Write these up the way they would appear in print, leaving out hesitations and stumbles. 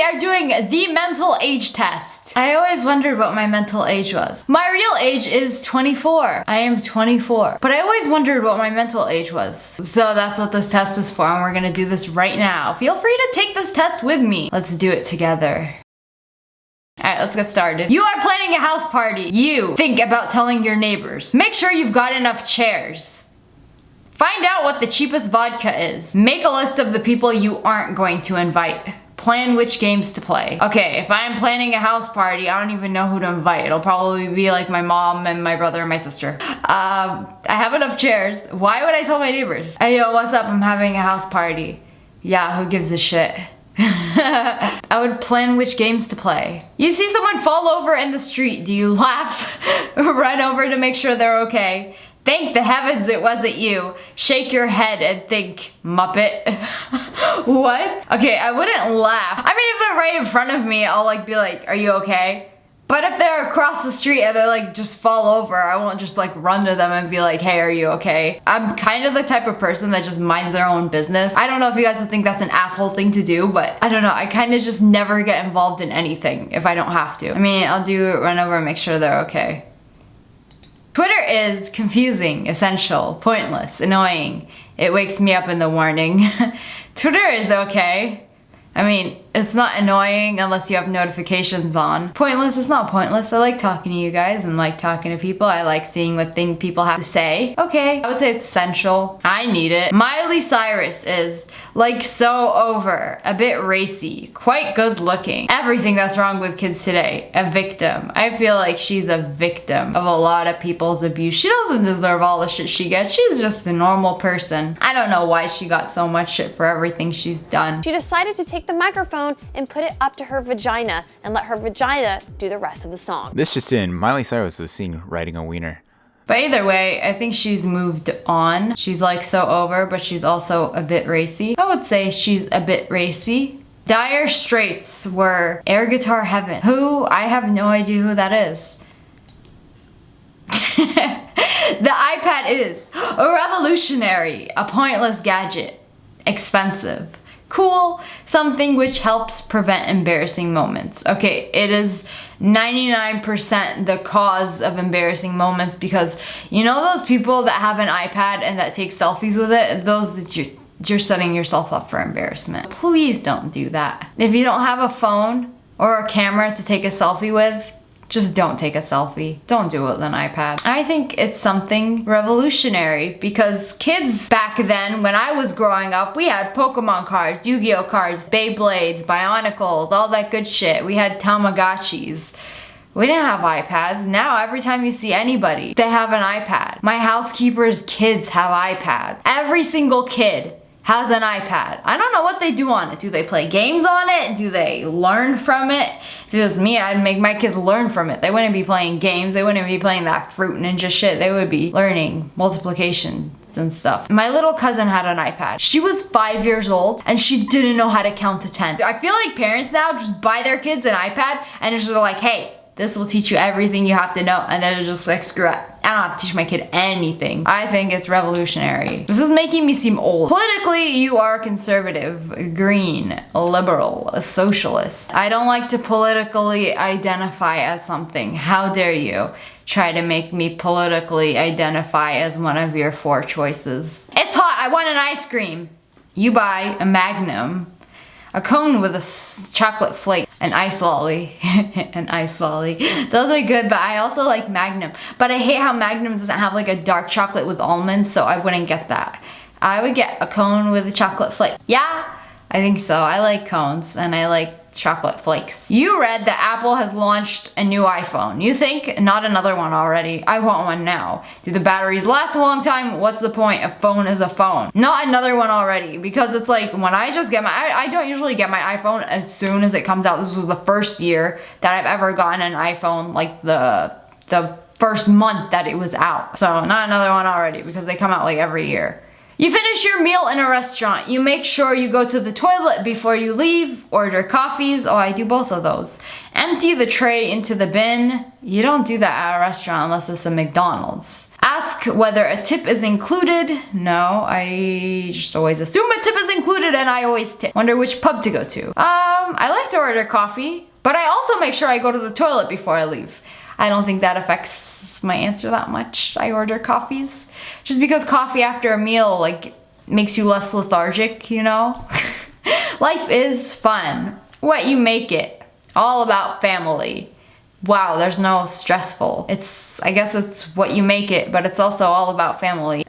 we are doing the mental age test. I always wondered what my mental age was. My real age is 24. I am 24. But I always wondered what my mental age was. So that's what this test is for, and we're gonna do this right now. Feel free to take this test with me. Let's do it together. Alright, let's get started. You are planning a house party. You think about telling your neighbors. Make sure you've got enough chairs. Find out what the cheapest vodka is. Make a list of the people you aren't going to invite. Plan which games to play. Okay, if I'm planning a house party, I don't even know who to invite. It'll probably be like my mom and my brother and my sister. I have enough chairs. Why would I tell my neighbors? Hey yo, what's up? I'm having a house party. Yeah, who gives a shit? I would plan which games to play. You see someone fall over in the street. Do you laugh? Run over to make sure they're okay? Thank the heavens it wasn't you. Shake your head and think, Muppet. What? Okay, I wouldn't laugh. I mean, if they're right in front of me, I'll like be like, are you okay? But if they're across the street and they like just fall over, I won't just like run to them and be like, hey, are you okay? I'm kind of the type of person that just minds their own business. I don't know if you guys would think that's an asshole thing to do, but I don't know. I kind of just never get involved in anything if I don't have to. I mean, I'll do run over and make sure they're okay. Twitter is confusing, essential, pointless, annoying. It wakes me up in the morning. Twitter is okay. I mean, it's not annoying unless you have notifications on. Pointless is not pointless. I like talking to you guys and like talking to people. I like seeing what people have to say. Okay, I would say it's essential. I need it. Miley Cyrus is like so over, a bit racy, quite good looking. Everything that's wrong with kids today, a victim. I feel like she's a victim of a lot of people's abuse. She doesn't deserve all the shit she gets. She's just a normal person. I don't know why she got so much shit for everything she's done. She decided to take the microphone and put it up to her vagina and let her vagina do the rest of the song. This just in, Miley Cyrus was seen riding a wiener. But either way, I think she's moved on. She's like so over, but she's also a bit racy. I would say she's a bit racy. Dire Straits were air guitar heaven. Who? I have no idea who that is. The iPad is a revolutionary, a pointless gadget, expensive. Cool, something which helps prevent embarrassing moments. Okay, it is 99% the cause of embarrassing moments because you know those people that have an iPad and that take selfies with it? Those that you're setting yourself up for embarrassment. Please don't do that. If you don't have a phone or a camera to take a selfie with, just don't take a selfie. Don't do it with an iPad. I think it's something revolutionary because kids back then, when I was growing up, we had Pokemon cards, Yu-Gi-Oh cards, Beyblades, Bionicles, all that good shit. We had Tamagotchis. We didn't have iPads. Now every time you see anybody, they have an iPad. My housekeeper's kids have iPads. Every single kid has an iPad. I don't know what they do on it. Do they play games on it? Do they learn from it? If it was me, I'd make my kids learn from it. They wouldn't be playing games. They wouldn't be playing that Fruit Ninja shit. They would be learning multiplication and stuff. My little cousin had an iPad. She was 5 years old and she didn't know how to count to 10. I feel like parents now just buy their kids an iPad and it's just like, hey, this will teach you everything you have to know, and then it's just like, screw it. I don't have to teach my kid anything. I think it's revolutionary. This is making me seem old. Politically, you are conservative, green, a liberal, a socialist. I don't like to politically identify as something. How dare you try to make me politically identify as one of your 4 choices. It's hot, I want an ice cream. You buy a Magnum, a cone with a chocolate flake, an ice lolly, an ice lolly. Those are good, but I also like Magnum. But I hate how Magnum doesn't have like a dark chocolate with almonds, so I wouldn't get that. I would get a cone with a chocolate flake. Yeah, I think so. I like cones and I like chocolate flakes. You read that Apple has launched a new iPhone. You think? Not another one already. I want one now. Do the batteries last a long time? What's the point? A phone is a phone. Not another one already, because it's like when I just get I don't usually get my iPhone as soon as it comes out. This was the first year that I've ever gotten an iPhone, like the first month that it was out. So not another one already, because they come out like every year. You finish your meal in a restaurant. You make sure you go to the toilet before you leave, order coffees. Oh, I do both of those. Empty the tray into the bin. You don't do that at a restaurant unless it's a McDonald's. Ask whether a tip is included. No, I just always assume a tip is included and I always tip. Wonder which pub to go to. I like to order coffee, but I also make sure I go to the toilet before I leave. I don't think that affects my answer that much. I order coffees. Just because coffee after a meal, like, makes you less lethargic, you know? Life is fun. What you make it. All about family. Wow, there's no stressful. I guess it's what you make it, but it's also all about family.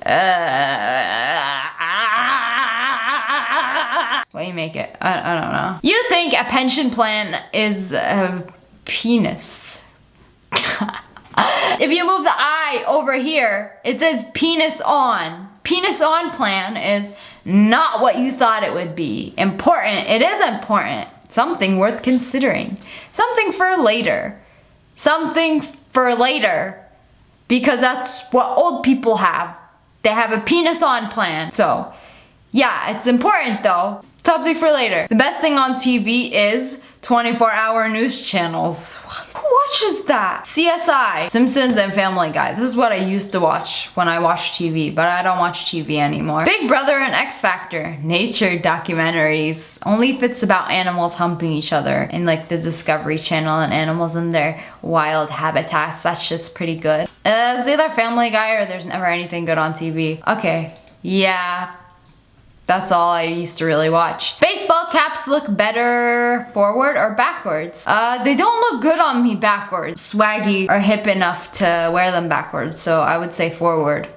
What you make it? I don't know. You think a pension plan is a penis. If you move the I over here, it says penis on. Penis on plan is not what you thought it would be. Important, it is important. Something worth considering. Something for later. Something for later. Because that's what old people have. They have a penis on plan. So, yeah, it's important though. Something for later. The best thing on TV is 24-hour news channels. Who watches that? CSI, Simpsons, and Family Guy. This is what I used to watch when I watched TV, but I don't watch TV anymore. Big Brother and X Factor. Nature documentaries. Only if it's about animals humping each other in like the Discovery Channel and animals in their wild habitats. That's just pretty good. It's either Family Guy or there's never anything good on TV. Okay, yeah. That's all I used to really watch. Baseball caps look better forward or backwards? They don't look good on me backwards. Swaggy or hip enough to wear them backwards, so I would say forward.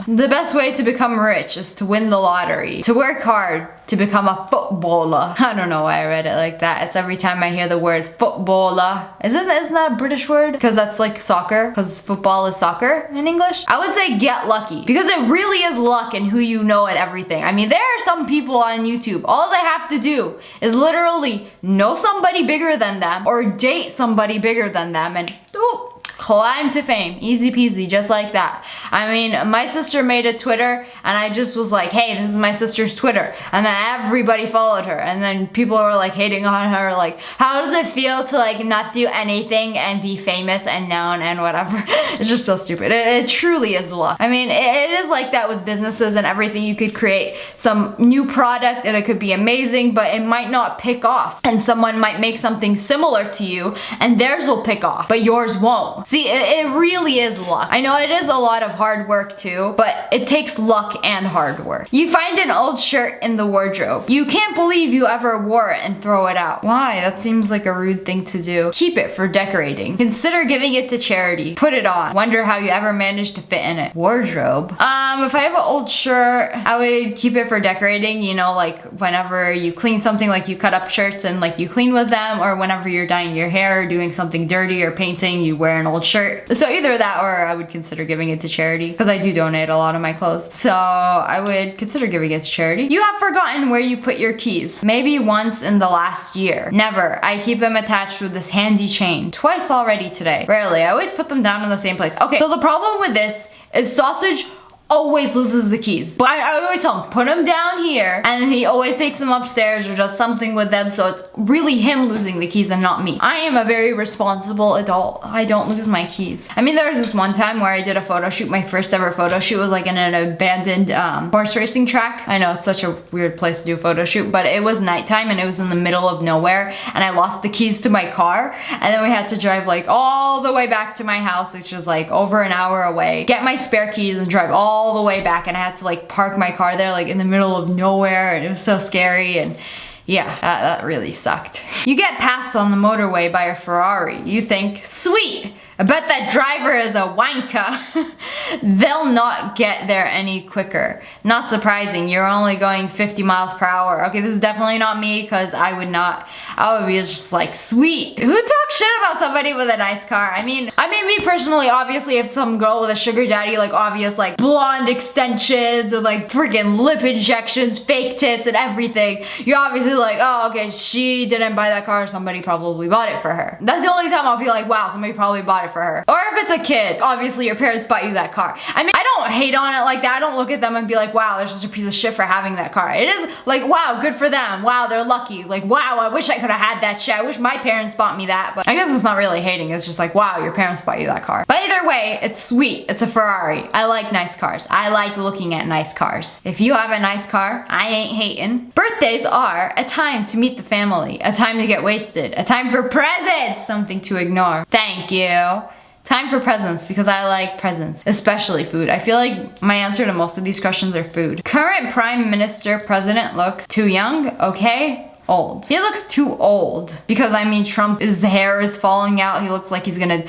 The best way to become rich is to win the lottery. To work hard to become a footballer. I don't know why I read it like that. It's every time I hear the word footballer. Isn't that a British word? Because that's like soccer. Because football is soccer in English. I would say get lucky. Because it really is luck in who you know and everything. I mean, there are some people on YouTube. All they have to do is literally know somebody bigger than them or date somebody bigger than them and climb to fame. Easy peasy, just like that. I mean, my sister made a Twitter and I just was like, hey, this is my sister's Twitter. And then everybody followed her. And then people were like hating on her, like, how does it feel to like not do anything and be famous and known and whatever? It's just so stupid. It truly is luck. I mean, it is like that with businesses and everything. You could create some new product and it could be amazing, but it might not pick off. And someone might make something similar to you and theirs will pick off, but yours won't. See, it really is luck. I know it is a lot of hard work too, but it takes luck and hard work. You find an old shirt in the wardrobe. You can't believe you ever wore it and throw it out. Why? That seems like a rude thing to do. Keep it for decorating. Consider giving it to charity. Put it on. Wonder how you ever managed to fit in it. Wardrobe. If I have an old shirt, I would keep it for decorating. You know, like whenever you clean something, like you cut up shirts and like you clean with them, or whenever you're dyeing your hair or doing something dirty or painting, you wear an old shirt. So either that or I would consider giving it to charity because I do donate a lot of my clothes. So I would consider giving it to charity. You have forgotten where you put your keys. Maybe once in the last year. Never. I keep them attached with this handy chain. Twice already today. Rarely. I always put them down in the same place. Okay, so the problem with this is Sausage always loses the keys. But I always tell him, put them down here, and he always takes them upstairs or does something with them, so it's really him losing the keys and not me. I am a very responsible adult. I don't lose my keys. I mean, there was this one time where I did a photo shoot. My first ever photo shoot was like in an abandoned horse racing track. I know it's such a weird place to do a photo shoot, but it was nighttime and it was in the middle of nowhere, and I lost the keys to my car, and then we had to drive like all the way back to my house, which was like over an hour away, get my spare keys and drive all the way back, and I had to like park my car there like in the middle of nowhere, and it was so scary. And yeah, that really sucked. You get passed on the motorway by a Ferrari. You think, sweet, I bet that driver is a wanker. They'll not get there any quicker. Not surprising, you're only going 50 miles per hour. Okay, this is definitely not me, because I would be just like, sweet. Who talks shit about somebody with a nice car? I mean, me personally, obviously, if some girl with a sugar daddy, like obvious like blonde extensions and like freaking lip injections, fake tits and everything, you're obviously like, oh, okay, she didn't buy that car, somebody probably bought it for her. That's the only time I'll be like, wow, somebody probably bought it it for her. Or if it's a kid, obviously your parents bought you that car. I mean, I don't hate on it like that. I don't look at them and be like, wow, they're just a piece of shit for having that car. It is like, wow, good for them. Wow, they're lucky. Like, wow, I wish I could have had that shit. I wish my parents bought me that. But I guess it's not really hating. It's just like, wow, your parents bought you that car. But either way, it's sweet. It's a Ferrari. I like nice cars. I like looking at nice cars. If you have a nice car, I ain't hating. Birthdays are a time to meet the family, a time to get wasted, a time for presents, something to ignore. Thank you. Time for presents, because I like presents, especially food. I feel like my answer to most of these questions are food. Current Prime Minister President looks too young, okay? Old. He looks too old. Because I mean, Trump, his hair is falling out. He looks like he's gonna...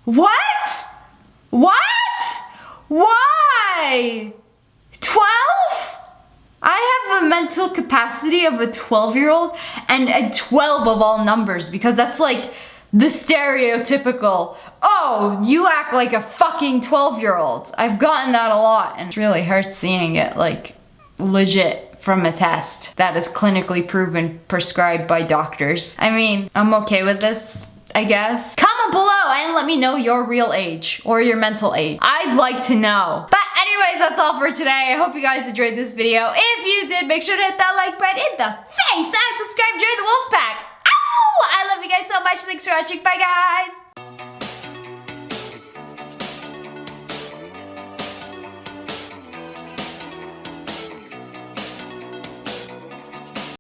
What? What? Why? 12? I have a mental capacity of a 12-year-old and a 12 of all numbers, because that's like the stereotypical, oh, you act like a fucking 12-year-old. I've gotten that a lot, and it really hurts seeing it, like, legit from a test that is clinically proven, prescribed by doctors. I mean, I'm okay with this, I guess. Comment below and let me know your real age or your mental age. I'd like to know. But anyways, that's all for today. I hope you guys enjoyed this video. If you did, make sure to hit that like button in the face and subscribe. Join the wolf pack. Ow! I love you guys so much. Thanks for watching. Bye, guys.